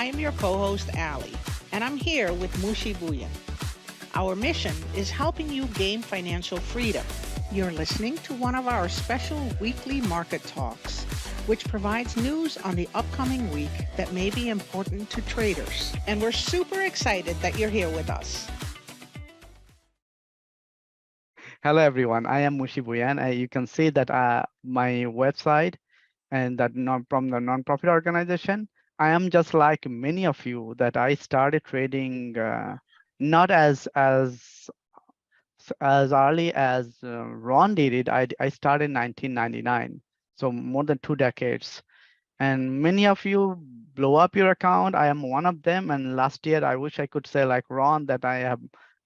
I'm your co-host, Allie, and I'm here with Mushi Buyan. Our mission is helping you gain financial freedom. You're listening to one of our special weekly market talks, which provides news on the upcoming week that may be important to traders. And we're super excited that you're here with us. Hello, everyone. I am Mushi Buyan. You can see that my website and that from the nonprofit organization. I am just like many of you that I started trading not as early as Ron did it. I started in 1999, so more than 2 decades. And many of you blow up your account. I am one of them. And last year, I wish I could say like Ron that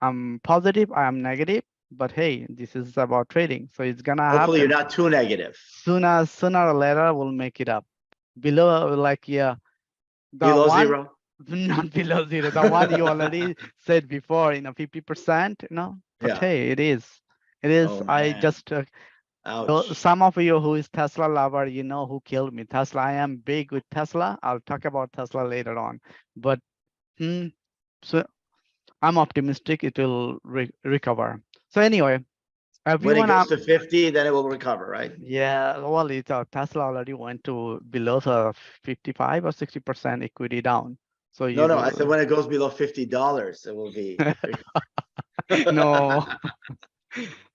I'm positive, I am negative. But hey, this is about trading, so it's gonna Hopefully you're happen. not too negative. Sooner or later, we'll make it up. Below, like yeah, the Below one zero. not below zero, the one you already said before, 50%, But Yeah. hey, it is. It is. Oh I man. just Ouch. some of you who is Tesla lover, you know who killed me. Tesla. I am big with Tesla. I'll talk about Tesla later on. But so I'm optimistic it will recover. So anyway, When it everyone, goes to 50, then it will recover, right? yeah, well, Tesla already went to below 55 or 60% equity down. So No, I said when it goes below $50, it will be. no.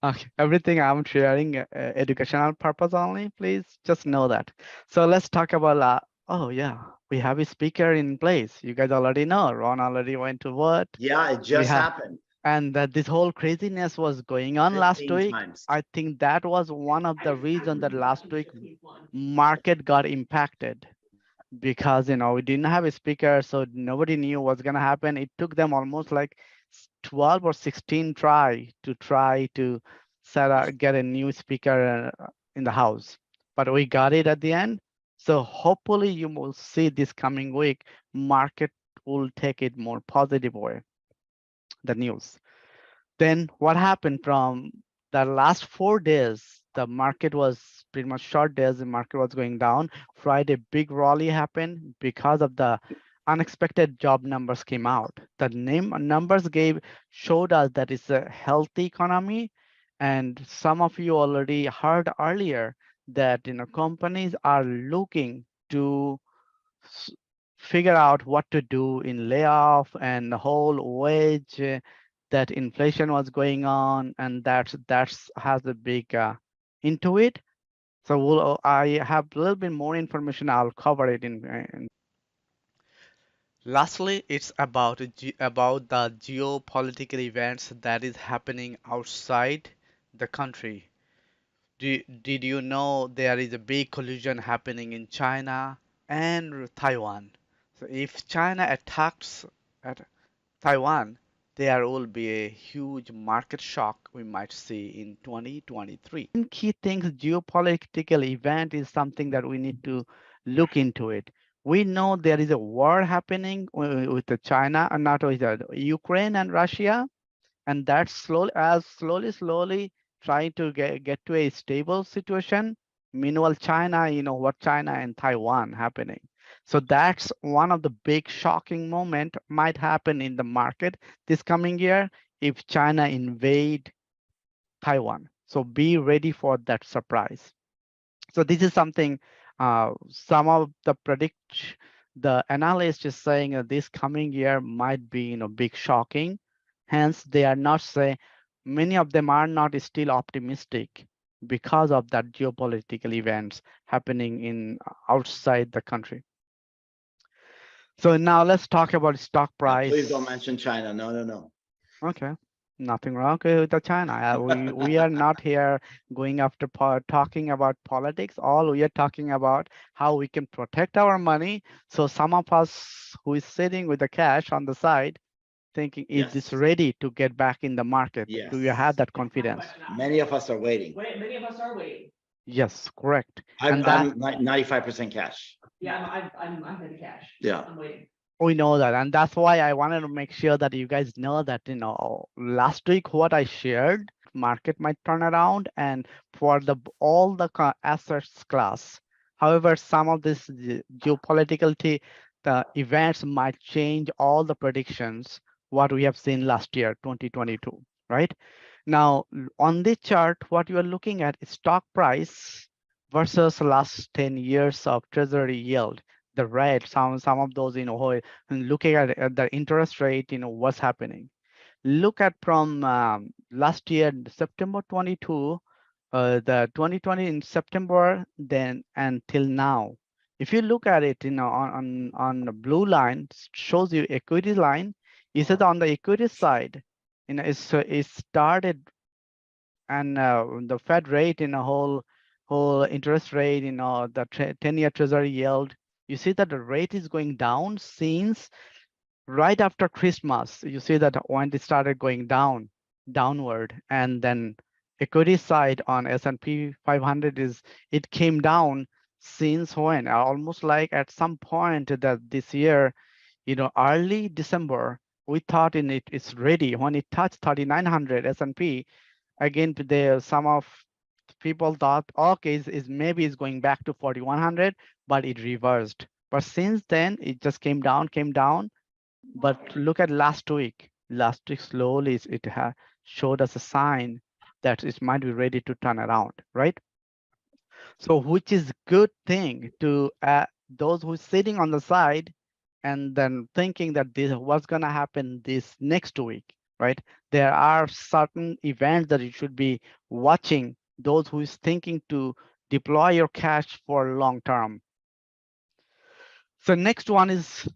Okay, everything I'm sharing educational purpose only, please just know that. So let's talk about oh yeah, we have a speaker in place. You guys already know. Ron already went to what? Yeah, it We just have, happened and that this whole craziness was going on last 15 week. times. I think that was one of the reasons that last week market got impacted because we didn't have a speaker, so nobody knew what's gonna happen. It took them almost like 12 or 16 try to get a new speaker in the house, but we got it at the end. So hopefully you will see this coming week, market will take it more positive way, the news. Then what happened from the last 4 days, the market was pretty much short days, the market was going down. Friday, big rally happened because of the unexpected job numbers came out. The numbers showed us that it's a healthy economy. And some of you already heard earlier that companies are looking to figure out what to do in layoff and the whole wage that inflation was going on, and that's has a big into it. So I have a little bit more information. I'll cover it in. Lastly, it's about the geopolitical events that is happening outside the country. Did you know there is a big collision happening in China and Taiwan? So if China attacks at Taiwan, there will be a huge market shock we might see in 2023. Key things, geopolitical event is something that we need to look into it. We know there is a war happening with the China, and not with Ukraine and Russia, and that's slowly trying to get to a stable situation. Meanwhile, China, what China and Taiwan happening. So that's one of the big shocking moment might happen in the market this coming year if China invade Taiwan. So be ready for that surprise. So this is something some of the analyst is saying that this coming year might be big shocking. Hence, they are not saying, many of them are not still optimistic because of that geopolitical events happening in outside the country. So now let's talk about stock price. Please don't mention China. No. Okay. Nothing wrong with the China. We are not here going after talking about politics. All we are talking about how we can protect our money. So some of us who is sitting with the cash on the side thinking, is this ready to get back in the market? Yes. Do you have that confidence? Many of us are waiting. Many of us are waiting. Yes, correct. I'm 95% cash. Yeah, I'm in cash. Yeah. I'm waiting. We know that, and that's why I wanted to make sure that you guys know that last week what I shared, market might turn around, and for all the assets class. However, some of this geopolitical the events might change all the predictions what we have seen last year, 2022, right? Now, on this chart, what you are looking at is stock price versus last 10 years of treasury yield. The red, some of those, looking at the interest rate, what's happening. Look at from last year, September 22, the 2020 in September, then until now. If you look at it, on the blue line, shows you equity line. Is it on the equity side? It started, and the Fed rate in a whole interest rate, the 10-year treasury yield. You see that the rate is going down since right after Christmas. You see that when it started going downward, and then equity side on S&P 500 it came down since when? Almost like at some point that this year, early December, we thought it's ready. When it touched 3,900 S&P, again today, some of people thought, okay, is maybe it's going back to 4,100, but it reversed. But since then, it just came down. But look at last week. Last week slowly it showed us a sign that it might be ready to turn around, right? So which is good thing to those who sitting on the side and then thinking that this what's gonna happen this next week, right? There are certain events that you should be watching. Those who is thinking to deploy your cash for long term. So next one is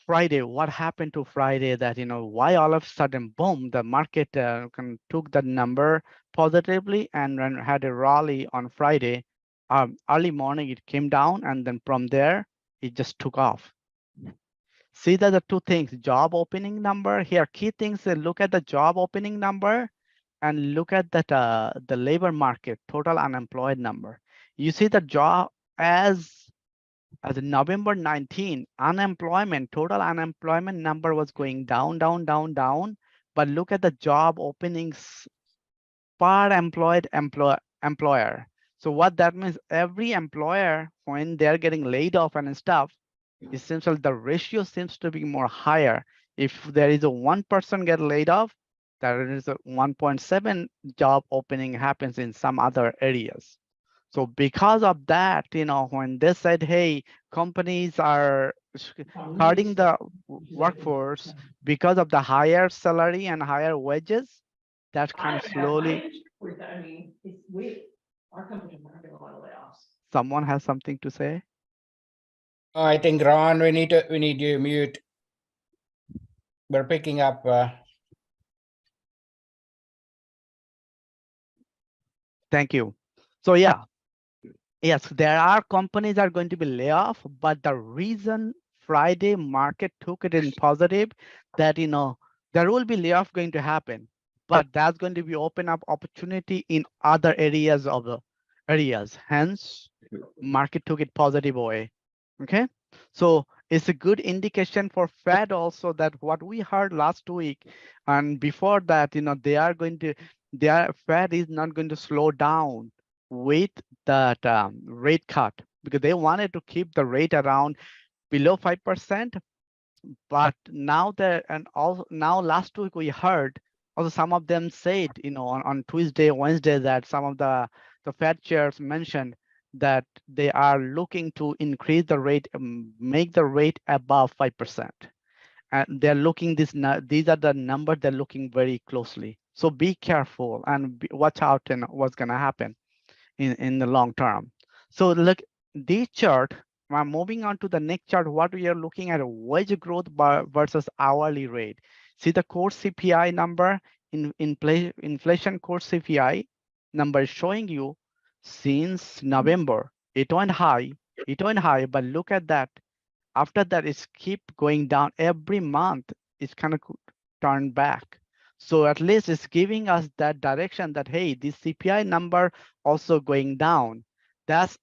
Friday. What happened to Friday that, why all of a sudden, boom, the market took that number positively and then had a rally on Friday. Early morning, it came down, and then from there, it just took off. See that the two things, job opening number here, key things, look at the job opening number and look at that the labor market, total unemployed number. You see the job as November 19, total unemployment number was going down, down, down, down. But look at the job openings per employer. So what that means, every employer, when they're getting laid off and stuff, essentially the ratio seems to be more higher. If there is a one person get laid off, there is a 1.7 job opening happens in some other areas. So because of that, when they said, hey, companies are cutting the workforce because of the higher salary and higher wages, that kind of slowly. Someone has something to say? I think Ron, we need you mute. We're picking up. Thank you. So yeah, yes, there are companies are going to be layoff, but the reason Friday market took it in positive, that there will be layoff going to happen, but that's going to be open up opportunity in other areas of the areas. Hence, market took it positive way. Okay, so it's a good indication for Fed also that what we heard last week and before that, their Fed is not going to slow down with that rate cut because they wanted to keep the rate around below 5%. But now now last week we heard also some of them said, on Tuesday, Wednesday, that some of the Fed chairs mentioned that they are looking to increase the rate, make the rate above 5%. And they're looking these are the numbers they're looking very closely. So be careful and watch out and what's going to happen in the long term. So look, this chart, I'm moving on to the next chart. What we are looking at, wage growth versus hourly rate. See the core CPI number, inflation core CPI number is showing you since November, it went high, but look at that. After that, it's keep going down every month. It's kind of turned back. So at least it's giving us that direction that, hey, this CPI number also going down.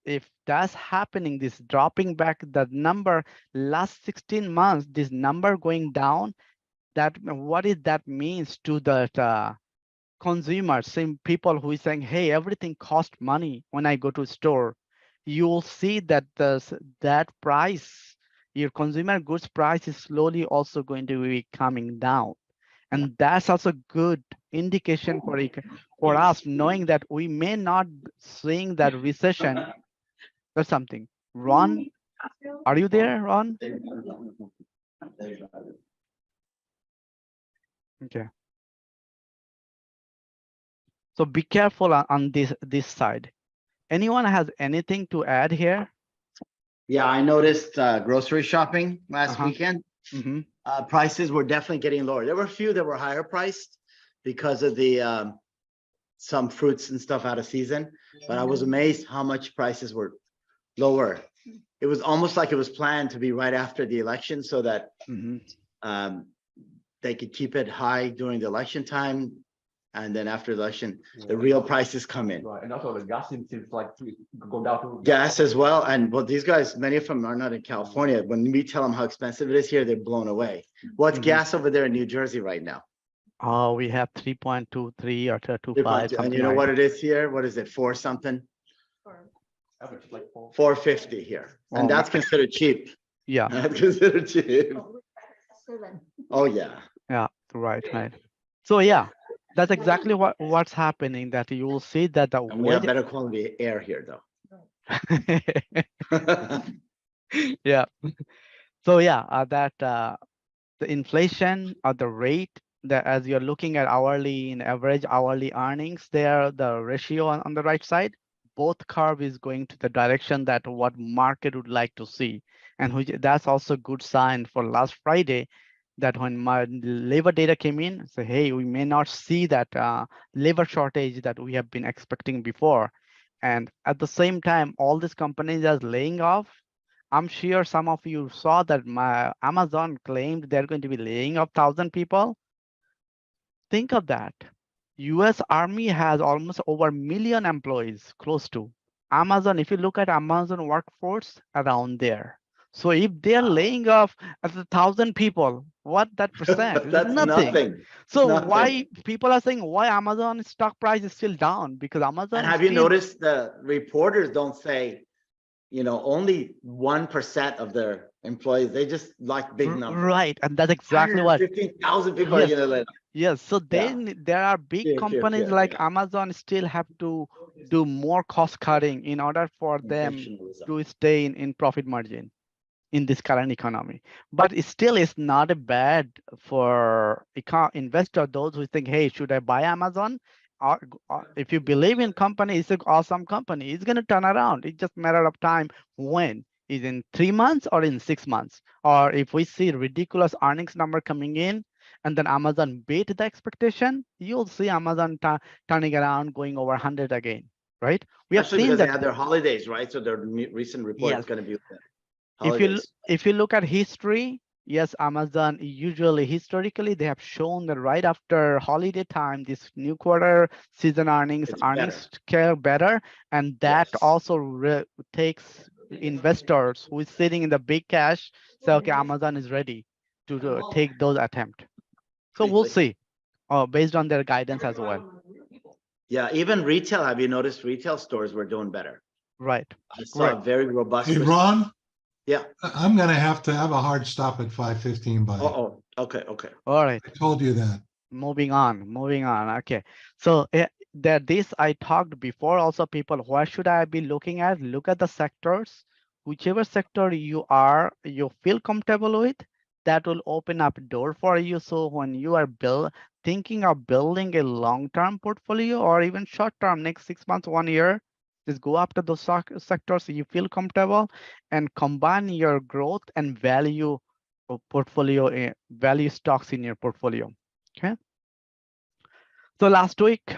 If that's happening, this dropping back, the number last 16 months, this number going down, that what is that means to the consumers, same people who is saying, hey, everything costs money when I go to store. You'll see that that price your consumer goods price is slowly also going to be coming down. And that's also good indication for us, knowing that we may not seeing that recession. There's something. Ron, are you there, Ron? Okay. So be careful on this side. Anyone has anything to add here? Yeah, I noticed grocery shopping last Uh-huh. weekend. Mm-hmm. Prices were definitely getting lower. There were a few that were higher priced because of the some fruits and stuff out of season, but I was amazed how much prices were lower. It was almost like it was planned to be right after the election so that they could keep it high during the election time. And then after the election, the real prices come in. Right, and also the gas seems like to go down to. Gas as well. And well, these guys, many of them are not in California. When we tell them how expensive it is here, they're blown away. What's gas over there in New Jersey right now? Oh, we have 3.23 or 2.5. And you know what it is here? What is it? 4 something? Average like 450 here. And Oh, that's considered cheap. Yeah. That's considered cheap. Oh, yeah. Yeah, right. So yeah, that's exactly what's happening, that you will see that the And we have better quality air here, though. yeah. So yeah, that the inflation or the rate that, as you're looking at hourly and average hourly earnings there, the ratio on the right side, both curve is going to the direction that what market would like to see. And which that's also good sign for last Friday, that when my labor data came in, say, hey, we may not see that labor shortage that we have been expecting before. And at the same time, all these companies are laying off. I'm sure some of you saw that my Amazon claimed they're going to be laying off 1,000 people. Think of that. US Army has almost over 1 million employees, close to. Amazon, if you look at Amazon workforce, around there. So if they're laying off 1,000 people, what that percent? That's nothing. So Nothing. why people are saying why Amazon stock price is still down? Because Amazon And have you noticed the reporters don't say, you know, only 1% of their employees, they just like big numbers. Right, and that's exactly what 15,000 people Yes. are gonna let. Yes, so then there are big companies like Amazon still have to do more cost cutting in order for them to stay in profit margin in this current economy. But it still is not a bad for investor, those who think, hey, should I buy Amazon? If you believe in company, it's an awesome company. It's going to turn around. It's just a matter of time. When is in 3 months or in 6 months? Or if we see ridiculous earnings number coming in, and then Amazon beat the expectation, you'll see Amazon turning around, going over 100 again, right? We have seen because that. they had their holidays, right? So their recent report is going to be holidays. If you look at history, yes, Amazon usually historically they have shown that right after holiday time, this new quarter season earnings scale better, and that also takes investors who is sitting in the big cash say, okay, Amazon is ready to take those attempts. So we'll see, based on their guidance as well. Yeah, even retail. Have you noticed retail stores were doing better? Right. I saw a very robust. Hey, Ron? Yeah. I'm gonna have to have a hard stop at 5:15, buddy. Oh, okay. All right. I told you that. Moving on. Okay. So this I talked before also, people, what should I be looking at? Look at the sectors, whichever sector you feel comfortable with, that will open up door for you. So when you are thinking of building a long-term portfolio or even short-term, next 6 months, 1 year, just go after those sectors you feel comfortable and combine your growth and value portfolio, value stocks in your portfolio. Okay. So last week,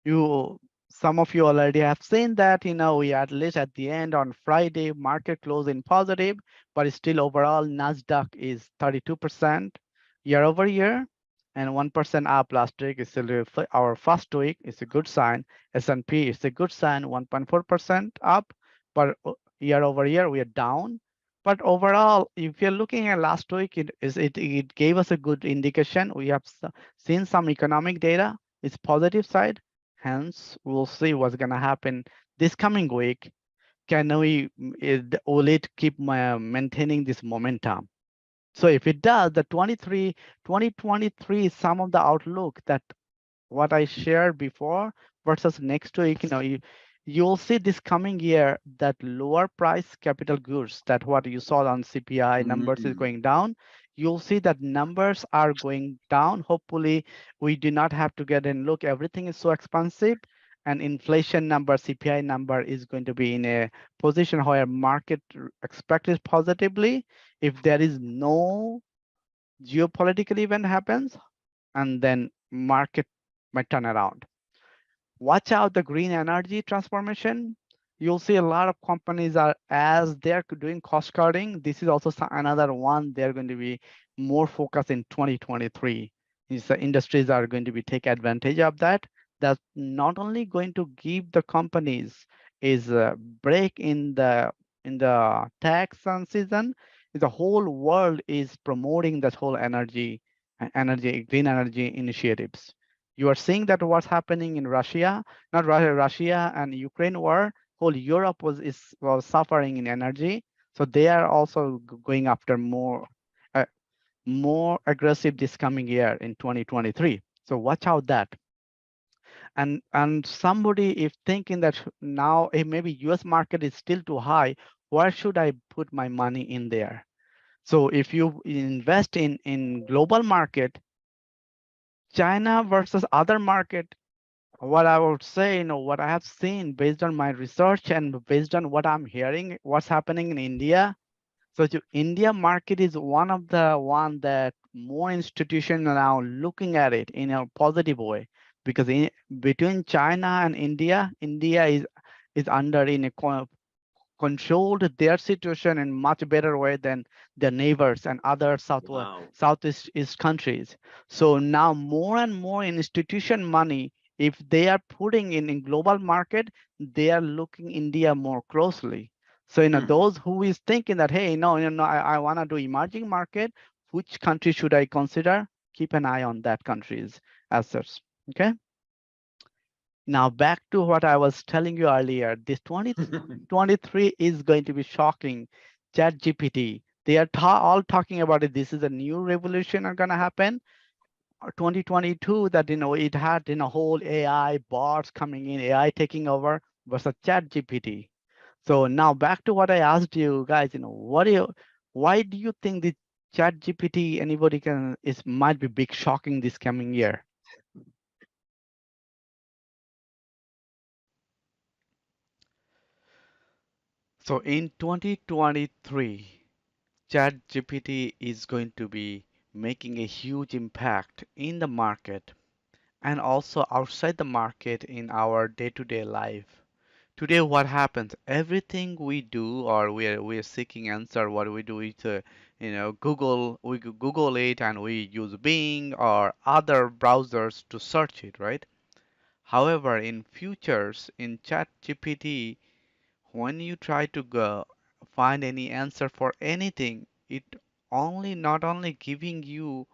some of you already have seen that, we at least at the end on Friday, market closed in positive, but still overall NASDAQ is 32% year over year and 1% up last week. Is still our first week. It's a good sign. S&P is a good sign, 1.4% up, but year over year we are down. But overall, if you're looking at last week, it gave us a good indication. We have seen some economic data. It's positive side. Hence, we'll see what's going to happen this coming week. can will it keep maintaining this momentum? So if it does, the 2023, some of the outlook that what I shared before versus next week, you'll see this coming year that lower price capital goods, that what you saw on CPI numbers is Mm. going down. You'll see that numbers are going down. Hopefully, we do not have to get in. Look, everything is so expensive, and inflation number, CPI number is going to be in a position where market expected positively. If there is no geopolitical event happens, and then market might turn around. Watch out the green energy transformation. You'll see a lot of companies are, as they're doing cost cutting, this is also another one they're going to be more focused in 2023. These industries are going to be take advantage of that. That's not only going to give the companies is a break in the tax and season, the whole world is promoting that whole green energy initiatives. You are seeing that what's happening in Russia, not Russia, Russia and Ukraine war, whole Europe was suffering in energy. So they are also going after uh, more aggressive this coming year in 2023. So watch out that. And somebody if thinking that now maybe US market is still too high, where should I put my money in there? So if you invest in global market, China versus other market, what I would say, what I have seen based on my research and based on what I'm hearing, what's happening in India. So the India market is one that more institutions are now looking at it in a positive way because between China and India, India is under in a controlled their situation in much better way than their neighbors and other Wow. southeast east countries. So now more and more institution money, if they are putting in global market, they are looking India more closely. So Hmm. those who is thinking that hey, no, I want to do emerging market, which country should I consider? Keep an eye on that countries as such. Okay. Now back to what I was telling you earlier. This 2023 is going to be shocking. Chat GPT. They are all talking about it. This is a new revolution are gonna happen. 2022 that it had whole AI bots coming in, AI taking over versus Chat GPT. So now back to what I asked you guys. Why do you think the Chat GPT anybody can is might be big shocking this coming year? So in 2023, ChatGPT is going to be making a huge impact in the market and also outside the market in our day-to-day life. Today, what happens? Everything we do or we're seeking answer, what we do is Google, we Google it and we use Bing or other browsers to search it, right? However, in futures, in ChatGPT, when you try to go find any answer for anything, it not only giving you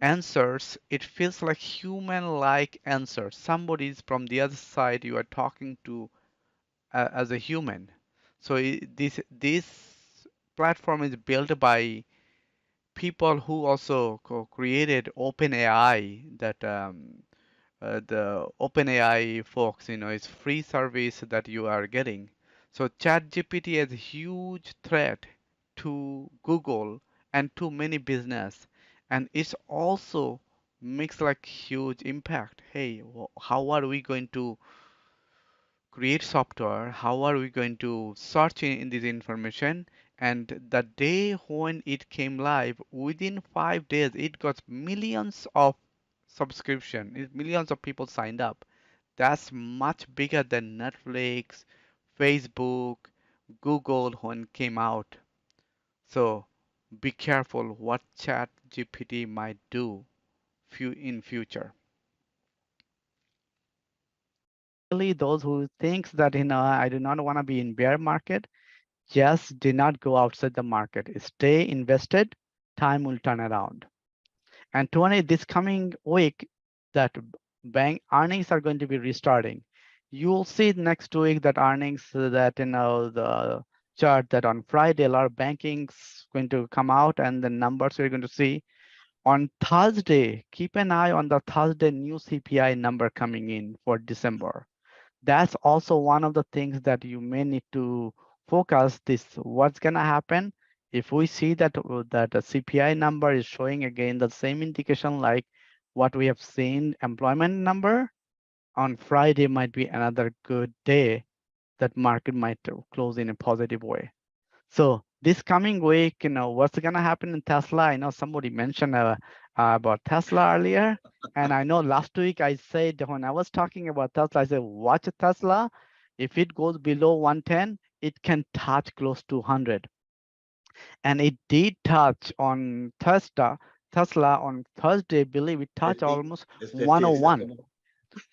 answers, it feels like human like answers. Somebody's from the other side you are talking to as a human. So this platform is built by people who also created OpenAI, that the OpenAI folks, it's free service that you are getting. So ChatGPT is a huge threat to Google and to many business, and it's also makes like huge impact. Hey, how are we going to create software? How are we going to search in this information? And the day when it came live, within 5 days, it got millions of subscription. Millions of people signed up. That's much bigger than Netflix, Facebook, Google when it came out. So be careful what Chat GPT might do in future. Really, those who thinks that I do not want to be in bear market, just do not go outside the market. Stay invested. Time will turn around. And 20 this coming week, that bank earnings are going to be restarting. You'll see next week that earnings that the chart that on Friday a lot of banking's going to come out and the numbers we're going to see. On Thursday, keep an eye on the Thursday new CPI number coming in for December. That's also one of the things that you may need to focus this. What's gonna happen if we see that that the CPI number is showing again the same indication like what we have seen employment number on Friday might be another good day that market might close in a positive way. So this coming week, what's gonna happen in Tesla? I know somebody mentioned about Tesla earlier, and I know last week I said when I was talking about Tesla, I said watch Tesla. If it goes below 110, it can touch close to 100, and it did touch on Tesla on Thursday. I believe it touched 50, almost is 50 101. acceptable?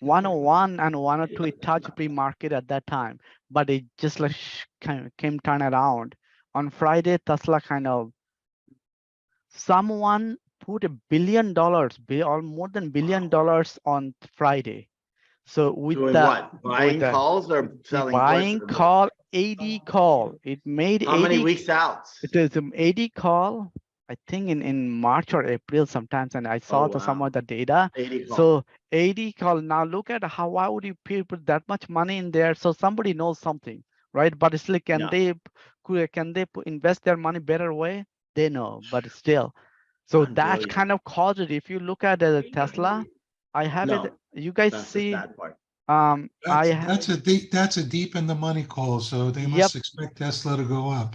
101 and 102 it touched pre-market at that time, but it just like came turn around on Friday. Tesla kind of someone put $1 billion or more than $1 billion on Friday. So with Doing the what? Buying calls or the selling puts? buying call 80 call, it made How many 80. weeks out? It is 80 call, I think in March or April sometimes, and I saw Oh, some wow. of the data. 80 calls. So 80 call. Now look at why would you put that much money in there? So somebody knows something, right? But it's like, Yeah. can they invest their money better way? They know, but still. So that Unbelievable. kind of caused it. If you look at Tesla, I have it. No, You guys that's the see, sad part. That's a deep in the money call, so they yep, must expect Tesla to go up.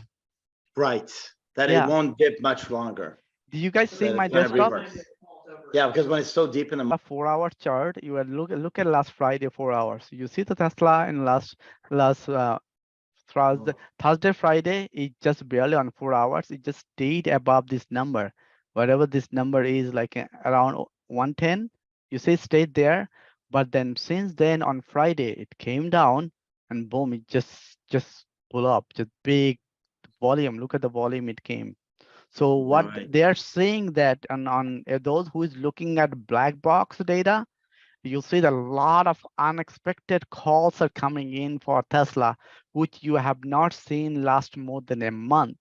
Right, that it yeah. won't dip much longer. Do you guys see That my it's gonna desktop? reverse. Yeah, because when it's so deep in the A 4-hour chart, you would look at last Friday 4 hours. You see the Tesla in last Thursday, Friday, it just barely on 4 hours. It just stayed above this number, whatever this number is, like around 110. You see, it stayed there, but then since then on Friday it came down, and boom, it just pull up, just big volume. Look at the volume it came. So what Right. they are saying that on those who is looking at black box data, you'll see that a lot of unexpected calls are coming in for Tesla, which you have not seen last more than a month.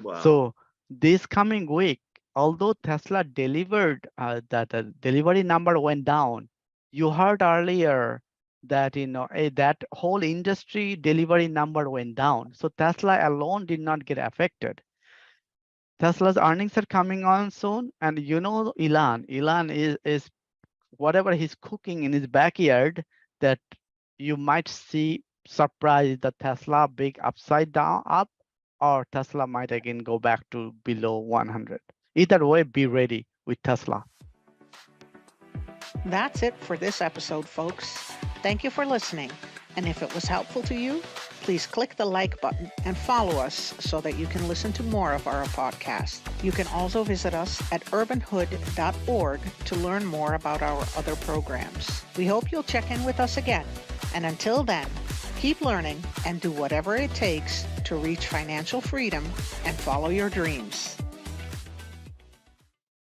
Wow. So this coming week, although Tesla delivered that the delivery number went down, you heard earlier that that whole industry delivery number went down. So Tesla alone did not get affected. Tesla's earnings are coming on soon, and Elon is whatever he's cooking in his backyard, that you might see surprise the Tesla big upside down up, or Tesla might again go back to below 100. Either way, be ready with Tesla. That's it for this episode, folks. Thank you for listening. And if it was helpful to you, please click the like button and follow us so that you can listen to more of our podcast. You can also visit us at urbanhood.org to learn more about our other programs. We hope you'll check in with us again. And until then, keep learning and do whatever it takes to reach financial freedom and follow your dreams.